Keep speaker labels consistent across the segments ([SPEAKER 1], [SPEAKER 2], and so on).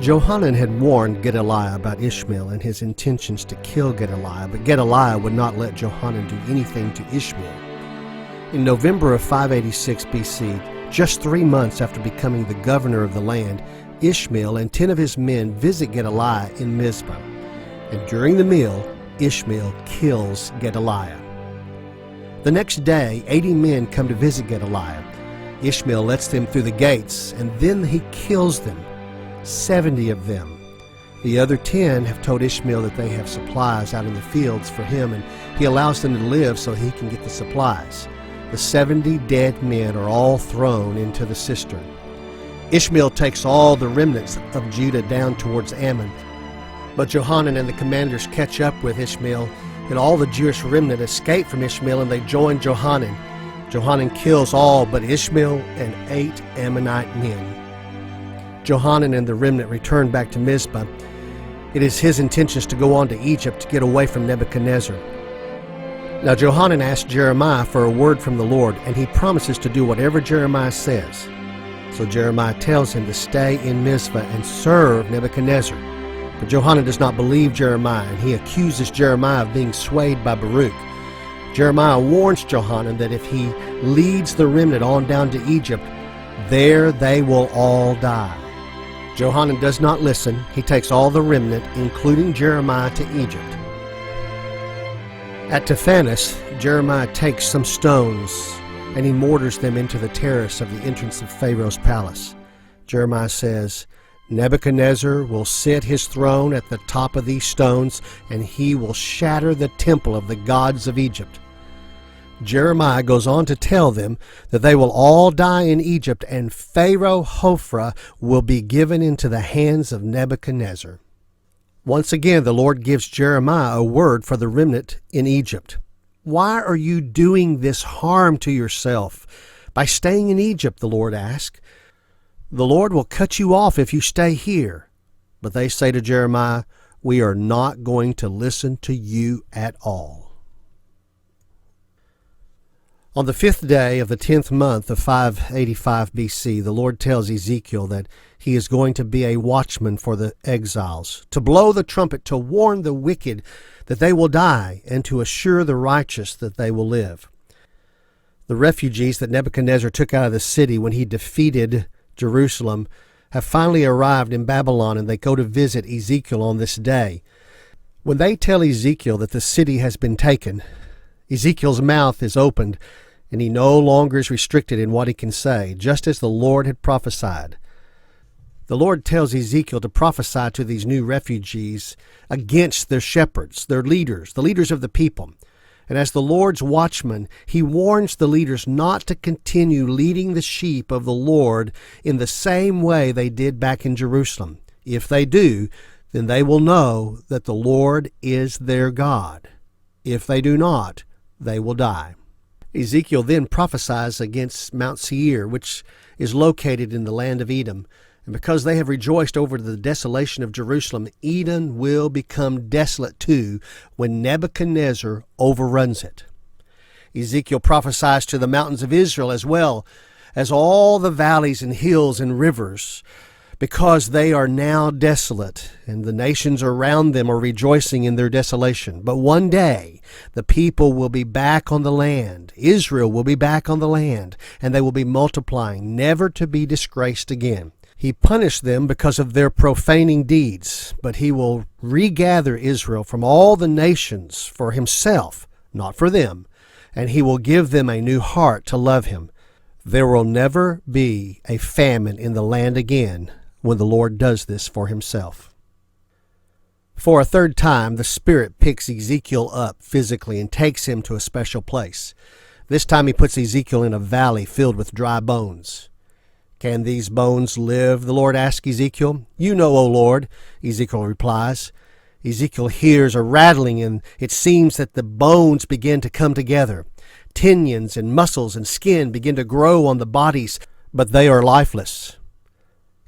[SPEAKER 1] Johanan had warned Gedaliah about Ishmael and his intentions to kill Gedaliah, but Gedaliah would not let Johanan do anything to Ishmael. In November of 586 BC, just 3 months after becoming the governor of the land, Ishmael and 10 of his men visit Gedaliah in Mizpah. And during the meal, Ishmael kills Gedaliah. The next day, 80 men come to visit Gedaliah. Ishmael lets them through the gates, and then he kills them, 70 of them. The other 10 have told Ishmael that they have supplies out in the fields for him, and he allows them to live so he can get the supplies. The 70 dead men are all thrown into the cistern. Ishmael takes all the remnants of Judah down towards Ammon, but Johanan and the commanders catch up with Ishmael, and all the Jewish remnant escape from Ishmael, and they join Johanan. Johanan kills all but Ishmael and 8 Ammonite men. Johanan and the remnant return back to Mizpah. It is his intentions to go on to Egypt to get away from Nebuchadnezzar. Now Johanan asks Jeremiah for a word from the Lord, and he promises to do whatever Jeremiah says. So Jeremiah tells him to stay in Mizpah and serve Nebuchadnezzar. But Johanan does not believe Jeremiah, and he accuses Jeremiah of being swayed by Baruch. Jeremiah warns Johanan that if he leads the remnant on down to Egypt, there they will all die. Johanan does not listen. He takes all the remnant, including Jeremiah, to Egypt. At Taphanes, Jeremiah takes some stones, and he mortars them into the terrace of the entrance of Pharaoh's palace. Jeremiah says, Nebuchadnezzar will sit his throne at the top of these stones, and he will shatter the temple of the gods of Egypt. Jeremiah goes on to tell them that they will all die in Egypt, and Pharaoh Hophra will be given into the hands of Nebuchadnezzar. Once again, the Lord gives Jeremiah a word for the remnant in Egypt. Why are you doing this harm to yourself by staying in Egypt? The Lord asked. The Lord will cut you off if you stay here. But they say to Jeremiah, we are not going to listen to you at all. On the 5th day of the 10th month of 585 BC, the Lord tells Ezekiel that he is going to be a watchman for the exiles, to blow the trumpet, to warn the wicked that they will die, and to assure the righteous that they will live. The refugees that Nebuchadnezzar took out of the city when he defeated Jerusalem have finally arrived in Babylon, and they go to visit Ezekiel on this day. When they tell Ezekiel that the city has been taken, Ezekiel's mouth is opened, and he no longer is restricted in what he can say, just as the Lord had prophesied. The Lord tells Ezekiel to prophesy to these new refugees against their shepherds, their leaders, the leaders of the people. And as the Lord's watchman, he warns the leaders not to continue leading the sheep of the Lord in the same way they did back in Jerusalem. If they do, then they will know that the Lord is their God. If they do not, they will die. Ezekiel then prophesies against Mount Seir, which is located in the land of Edom. And because they have rejoiced over the desolation of Jerusalem, Edom will become desolate too when Nebuchadnezzar overruns it. Ezekiel prophesies to the mountains of Israel as well as all the valleys and hills and rivers, because they are now desolate, and the nations around them are rejoicing in their desolation. But one day, the people will be back on the land. Israel will be back on the land, and they will be multiplying, never to be disgraced again. He punished them because of their profaning deeds, but he will regather Israel from all the nations for himself, not for them, and he will give them a new heart to love him. There will never be a famine in the land again when the Lord does this for himself. For a third time, the Spirit picks Ezekiel up physically and takes him to a special place. This time he puts Ezekiel in a valley filled with dry bones. Can these bones live? The Lord asks Ezekiel. You know, O Lord, Ezekiel replies. Ezekiel hears a rattling, and it seems that the bones begin to come together. Tendons and muscles and skin begin to grow on the bodies, but they are lifeless.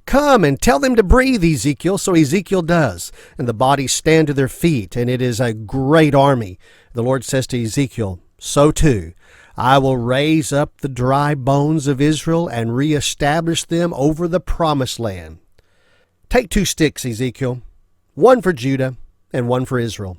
[SPEAKER 1] Come and tell them to breathe, Ezekiel. So Ezekiel does, and the bodies stand to their feet, and it is a great army. The Lord says to Ezekiel, so too, I will raise up the dry bones of Israel and reestablish them over the promised land. Take 2 sticks, Ezekiel, one for Judah and one for Israel,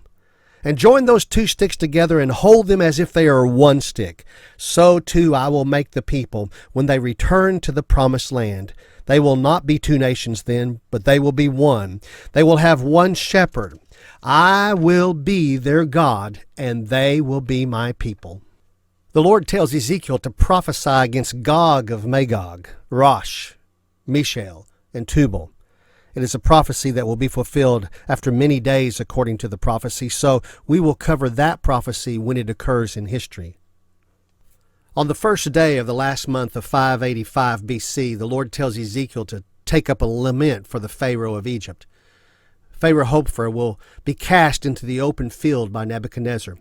[SPEAKER 1] and join those 2 sticks together and hold them as if they are one stick. So too I will make the people when they return to the promised land. They will not be 2 nations then, but they will be one. They will have one shepherd. I will be their God, and they will be my people. The Lord tells Ezekiel to prophesy against Gog of Magog, Rosh, Mishael, and Tubal. It is a prophecy that will be fulfilled after many days according to the prophecy, so we will cover that prophecy when it occurs in history. On the first day of the last month of 585 BC, the Lord tells Ezekiel to take up a lament for the Pharaoh of Egypt. Pharaoh Hophra will be cast into the open field by Nebuchadnezzar.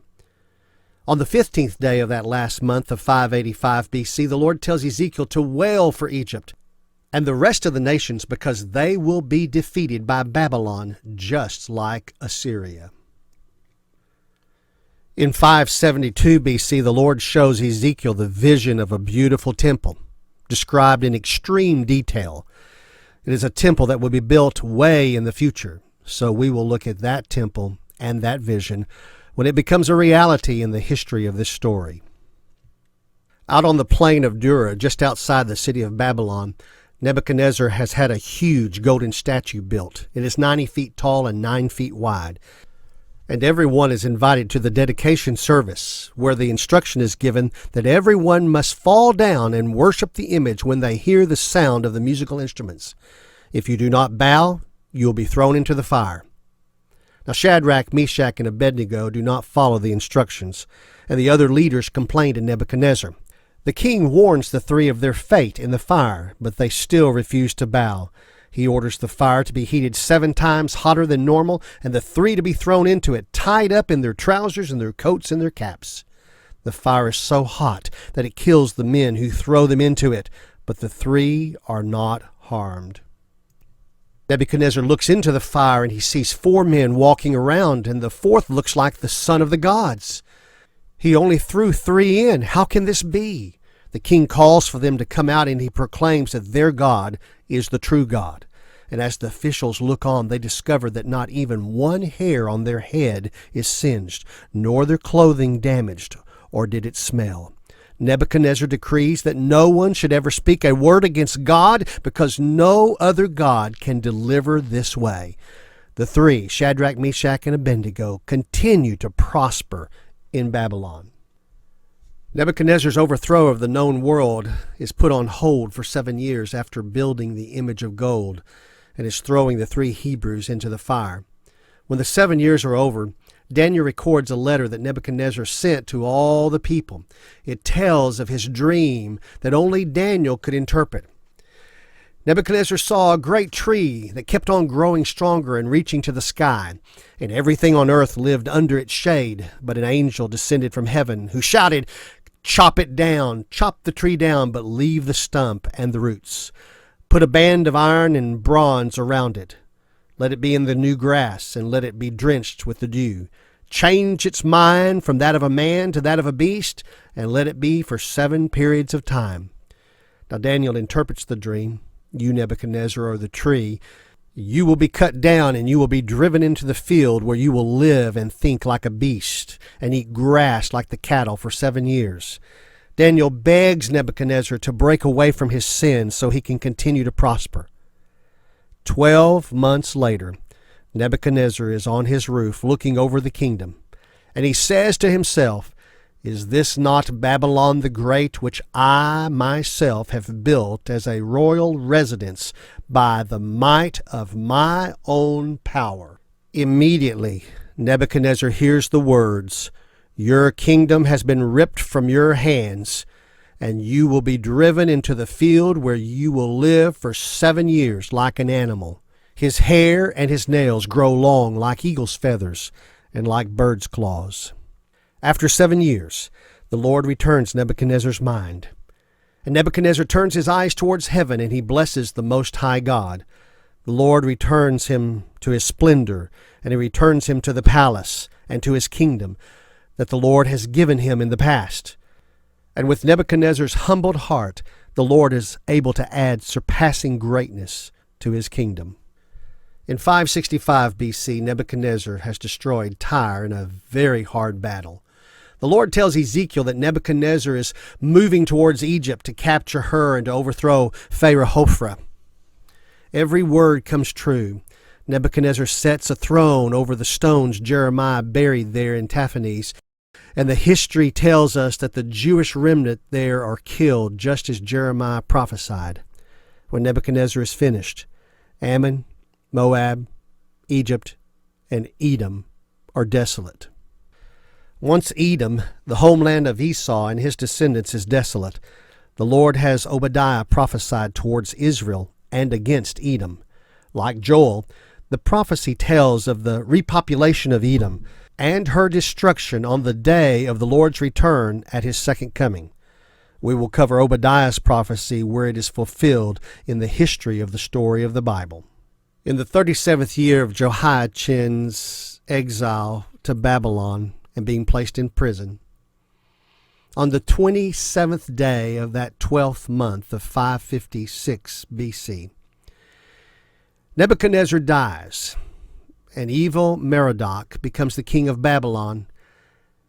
[SPEAKER 1] On the 15th day of that last month of 585 BC, the Lord tells Ezekiel to wail for Egypt and the rest of the nations, because they will be defeated by Babylon just like Assyria. In 572 BC, the Lord shows Ezekiel the vision of a beautiful temple, described in extreme detail. It is a temple that will be built way in the future, so we will look at that temple and that vision when it becomes a reality in the history of this story. Out on the plain of Dura, just outside the city of Babylon, Nebuchadnezzar has had a huge golden statue built. It is 90 feet tall and 9 feet wide. And everyone is invited to the dedication service, where the instruction is given that everyone must fall down and worship the image when they hear the sound of the musical instruments. If you do not bow, you will be thrown into the fire. Now Shadrach, Meshach, and Abednego do not follow the instructions, and the other leaders complain to Nebuchadnezzar. The king warns the 3 of their fate in the fire, but they still refuse to bow. He orders the fire to be heated 7 times hotter than normal, and the 3 to be thrown into it, tied up in their trousers and their coats and their caps. The fire is so hot that it kills the men who throw them into it, but the 3 are not harmed. Nebuchadnezzar looks into the fire and he sees 4 men walking around, and the 4th looks like the son of the gods. He only threw 3 in. How can this be? The king calls for them to come out, and he proclaims that their God is the true God. And as the officials look on, they discover that not even 1 hair on their head is singed, nor their clothing damaged, or did it smell. Nebuchadnezzar decrees that no one should ever speak a word against God, because no other God can deliver this way. The 3, Shadrach, Meshach, and Abednego, continue to prosper in Babylon. Nebuchadnezzar's overthrow of the known world is put on hold for 7 years after building the image of gold, and is throwing the 3 Hebrews into the fire. When the 7 years are over, Daniel records a letter that Nebuchadnezzar sent to all the people. It tells of his dream that only Daniel could interpret. Nebuchadnezzar saw a great tree that kept on growing stronger and reaching to the sky, and everything on earth lived under its shade. But an angel descended from heaven, who shouted, "Chop it down, chop the tree down, but leave the stump and the roots. Put a band of iron and bronze around it. Let it be in the new grass, and let it be drenched with the dew. Change its mind from that of a man to that of a beast, and let it be for 7 periods of time." Now Daniel interprets the dream. You, Nebuchadnezzar, are the tree. You will be cut down, and you will be driven into the field, where you will live and think like a beast, and eat grass like the cattle for 7 years. Daniel begs Nebuchadnezzar to break away from his sins so he can continue to prosper. 12 months later, Nebuchadnezzar is on his roof looking over the kingdom, and he says to himself, "Is this not Babylon the Great, which I myself have built as a royal residence by the might of my own power?" Immediately, Nebuchadnezzar hears the words, "Your kingdom has been ripped from your hands, and you will be driven into the field, where you will live for 7 years like an animal. His hair and his nails grow long like eagle's feathers and like bird's claws." After 7 years, the Lord returns Nebuchadnezzar's mind. And Nebuchadnezzar turns his eyes towards heaven, and he blesses the Most High God. The Lord returns him to his splendor, and he returns him to the palace and to his kingdom that the Lord has given him in the past. And with Nebuchadnezzar's humbled heart, the Lord is able to add surpassing greatness to his kingdom. In 565 BC, Nebuchadnezzar has destroyed Tyre in a very hard battle. The Lord tells Ezekiel that Nebuchadnezzar is moving towards Egypt to capture her and to overthrow Pharaoh Hophra. Every word comes true. Nebuchadnezzar sets a throne over the stones Jeremiah buried there in Taphanes, and the history tells us that the Jewish remnant there are killed just as Jeremiah prophesied. When Nebuchadnezzar is finished, Ammon, Moab, Egypt, and Edom are desolate. Once Edom, the homeland of Esau and his descendants, is desolate, the Lord has Obadiah prophesied towards Israel and against Edom. Like Joel, the prophecy tells of the repopulation of Edom and her destruction on the day of the Lord's return at his second coming. We will cover Obadiah's prophecy where it is fulfilled in the history of the story of the Bible. In the 37th year of Jehoiachin's exile to Babylon and being placed in prison, on the 27th day of that 12th month of 556 BC, Nebuchadnezzar dies, and evil Merodach becomes the king of Babylon,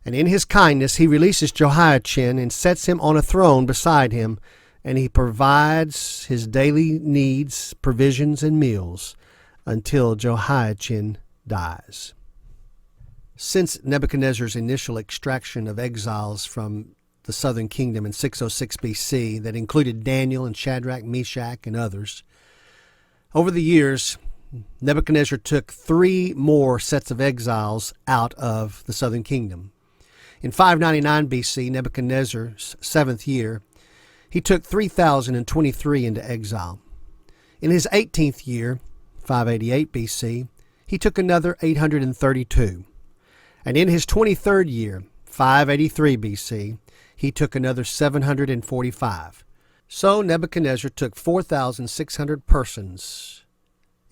[SPEAKER 1] and in his kindness he releases Jehoiachin and sets him on a throne beside him, and he provides his daily needs, provisions, and meals until Jehoiachin dies. Since Nebuchadnezzar's initial extraction of exiles from the southern kingdom in 606 BC that included Daniel and Shadrach, Meshach, and others, over the years, Nebuchadnezzar took 3 more sets of exiles out of the southern kingdom. In 599 BC, Nebuchadnezzar's 7th year, he took 3,023 into exile. In his 18th year, 588 BC, he took another 832. And in his 23rd year, 583 BC, he took another 745. So Nebuchadnezzar took 4,600 persons,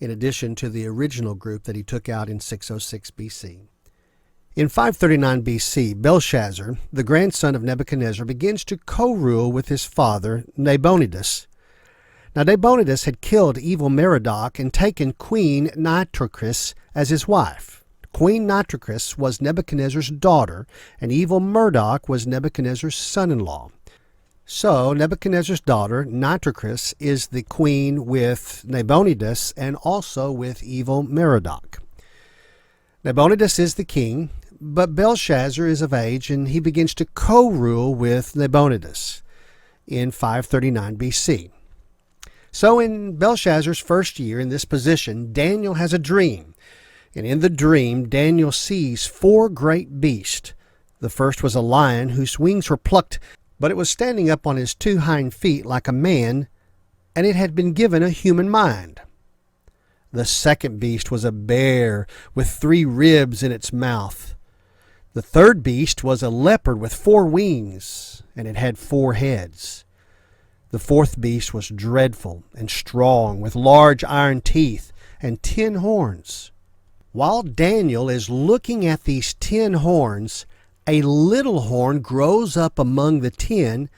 [SPEAKER 1] in addition to the original group that he took out in 606 BC. In 539 BC, Belshazzar, the grandson of Nebuchadnezzar, begins to co-rule with his father, Nabonidus. Now Nabonidus had killed evil Merodach and taken Queen Nitocris as his wife. Queen Nitocris was Nebuchadnezzar's daughter, and evil Merodach was Nebuchadnezzar's son-in-law. So Nebuchadnezzar's daughter, Nitocris, is the queen with Nabonidus and also with evil Merodach. Nabonidus is the king, but Belshazzar is of age, and he begins to co-rule with Nabonidus in 539 BC. So in Belshazzar's first year in this position, Daniel has a dream. And in the dream, Daniel sees 4 great beasts. The first was a lion whose wings were plucked, but it was standing up on his 2 hind feet like a man, and it had been given a human mind. The second beast was a bear with 3 ribs in its mouth. The third beast was a leopard with 4 wings, and it had 4 heads. The fourth beast was dreadful and strong, with large iron teeth and 10 horns. While Daniel is looking at these 10 horns, a little horn grows up among the 10,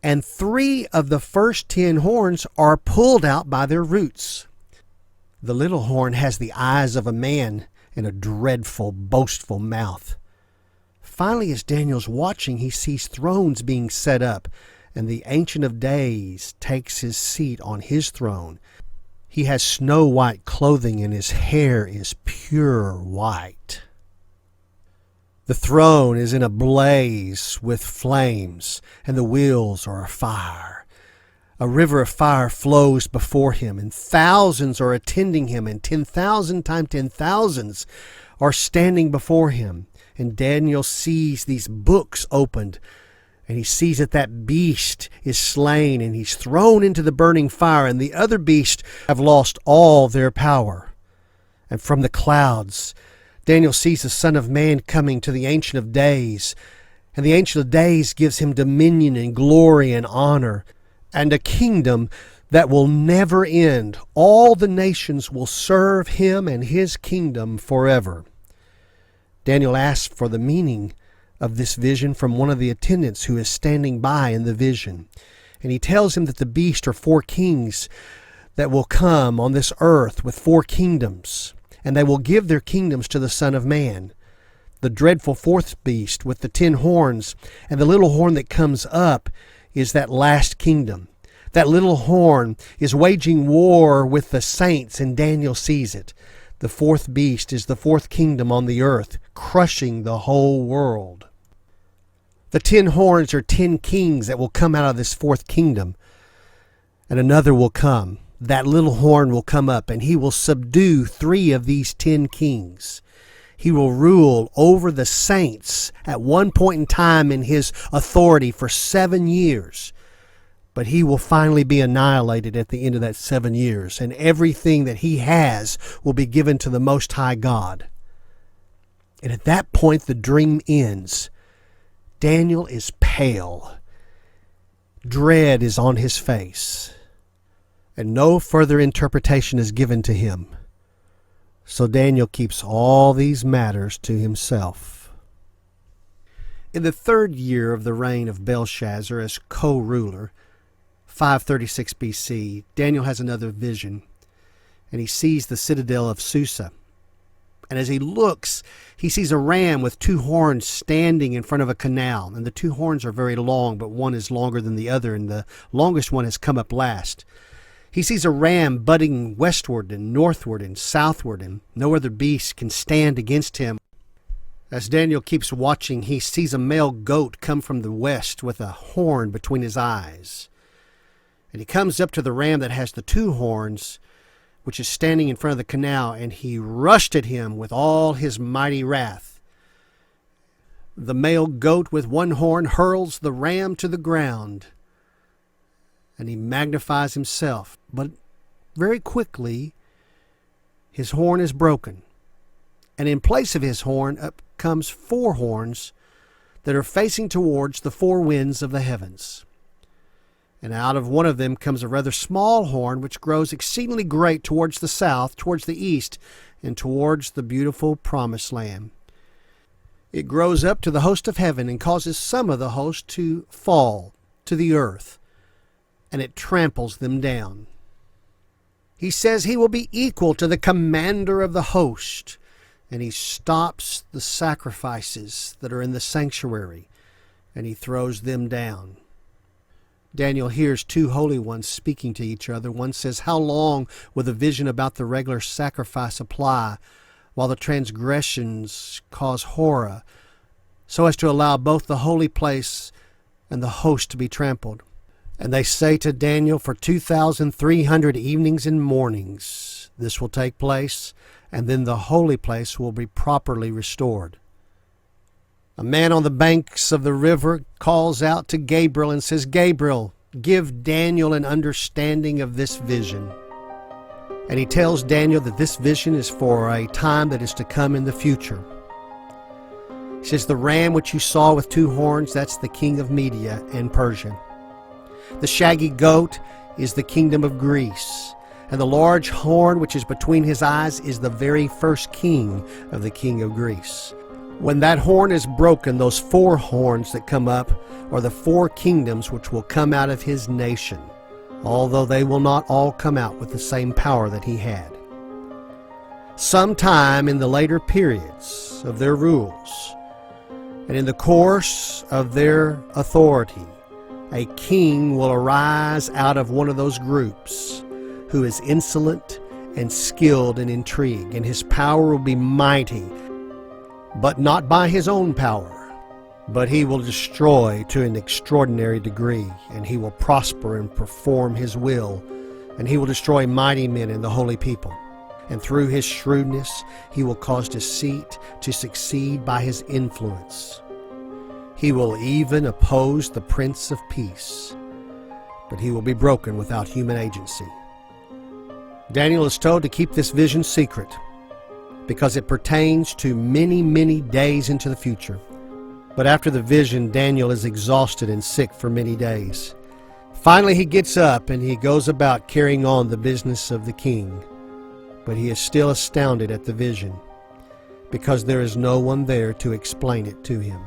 [SPEAKER 1] and 3 of the first 10 horns are pulled out by their roots. The little horn has the eyes of a man and a dreadful, boastful mouth. Finally, as Daniel's watching, he sees thrones being set up, and the Ancient of Days takes his seat on his throne. He has snow-white clothing, and his hair is pure white. The throne is in a blaze with flames, and the wheels are afire. A river of fire flows before him, and thousands are attending him, and 10,000 times 10,000s are standing before him. And Daniel sees these books opened, and he sees that that beast is slain, and he's thrown into the burning fire, and the other beasts have lost all their power. And from the clouds, Daniel sees the Son of Man coming to the Ancient of Days, and the Ancient of Days gives him dominion and glory and honor, and a kingdom that will never end. All the nations will serve him and his kingdom forever. Daniel asks for the meaning of this vision from one of the attendants who is standing by in the vision. And he tells him that the beast are 4 kings that will come on this earth with 4 kingdoms, and they will give their kingdoms to the Son of Man. The dreadful 4th beast with the 10 horns, and the little horn that comes up is that last kingdom. That little horn is waging war with the saints, and Daniel sees it. The 4th beast is the 4th kingdom on the earth, crushing the whole world. The 10 horns are 10 kings that will come out of this 4th kingdom, and another will come. That little horn will come up, and he will subdue 3 of these 10 kings. He will rule over the saints at one point in time in his authority for 7 years. But he will finally be annihilated at the end of that 7 years, and everything that he has will be given to the Most High God. And at that point, the dream ends. Daniel is pale. Dread is on his face, and no further interpretation is given to him. So Daniel keeps all these matters to himself. In the 3rd year of the reign of Belshazzar as co-ruler, 536 BC, Daniel has another vision, and he sees the citadel of Susa. And as he looks, he sees a ram with 2 horns standing in front of a canal. And the 2 horns are very long, but one is longer than the other, and the longest one has come up last. He sees a ram butting westward and northward and southward, and no other beast can stand against him. As Daniel keeps watching, he sees a male goat come from the west with a horn between his eyes. And he comes up to the ram that has the 2 horns, which is standing in front of the canal, and he rushed at him with all his mighty wrath. The male goat with 1 horn hurls the ram to the ground, and he magnifies himself. But very quickly, his horn is broken, and in place of his horn up comes 4 horns that are facing towards the 4 winds of the heavens. And out of one of them comes a rather small horn, which grows exceedingly great towards the south, towards the east, and towards the beautiful promised land. It grows up to the host of heaven and causes some of the host to fall to the earth, and it tramples them down. He says he will be equal to the commander of the host, and he stops the sacrifices that are in the sanctuary, and he throws them down. Daniel hears 2 holy ones speaking to each other. One says, "How long will the vision about the regular sacrifice apply, while the transgressions cause horror, so as to allow both the holy place and the host to be trampled?" And they say to Daniel, "For 2,300 evenings and mornings this will take place, and then the holy place will be properly restored." A man on the banks of the river calls out to Gabriel and says, "Gabriel, give Daniel an understanding of this vision." And he tells Daniel that this vision is for a time that is to come in the future. He says, "The ram which you saw with 2 horns, that's the king of Media and Persia. The shaggy goat is the kingdom of Greece. And the large horn which is between his eyes is the very first king of the king of Greece. When that horn is broken, those 4 horns that come up are the 4 kingdoms which will come out of his nation, although they will not all come out with the same power that he had. Sometime in the later periods of their rules, and in the course of their authority, a king will arise out of one of those groups who is insolent and skilled in intrigue, and his power will be mighty, but not by his own power, but he will destroy to an extraordinary degree, and he will prosper and perform his will, and he will destroy mighty men and the holy people. And through his shrewdness, he will cause deceit to succeed by his influence. He will even oppose the Prince of Peace, but he will be broken without human agency." Daniel is told to keep this vision secret, because it pertains to many, many days into the future. But after the vision, Daniel is exhausted and sick for many days. Finally, he gets up and he goes about carrying on the business of the king. But he is still astounded at the vision, because there is no one there to explain it to him.